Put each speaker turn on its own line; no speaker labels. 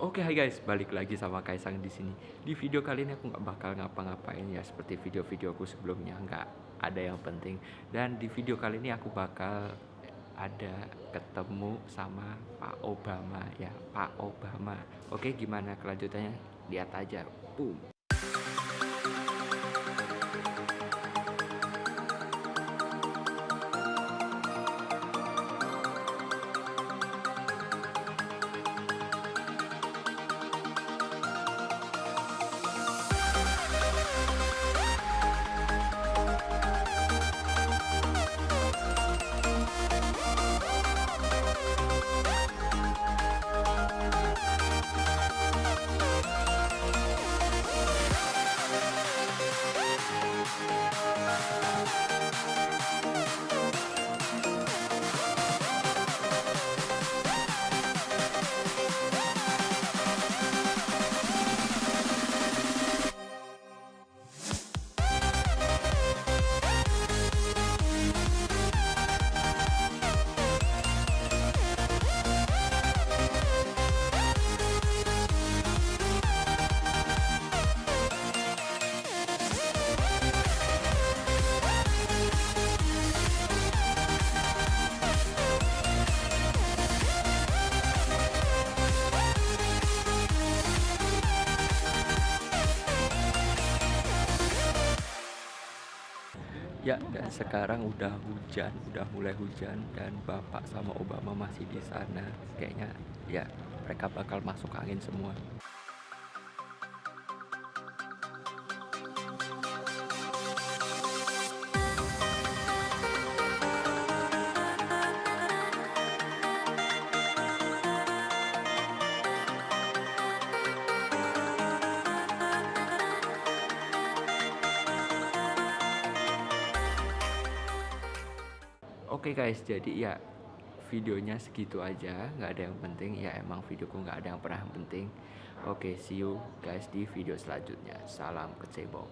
Oke, hai guys, balik lagi sama Kaisang di sini. Di video kali ini aku nggak bakal ngapa-ngapain ya seperti video-videoku sebelumnya, nggak ada yang penting. Dan di video kali ini aku bakal ada ketemu sama Pak Obama ya, Pak Obama. Oke, gimana kelanjutannya? Lihat aja. Boom. Ya, dan sekarang udah hujan, udah mulai hujan dan Bapak sama Obama masih di sana. Kayaknya ya mereka bakal masuk angin semua. Oke guys, jadi ya videonya segitu aja, nggak ada yang penting. Ya emang videoku nggak ada yang pernah penting. Oke, see you guys di video selanjutnya. Salam kecebong.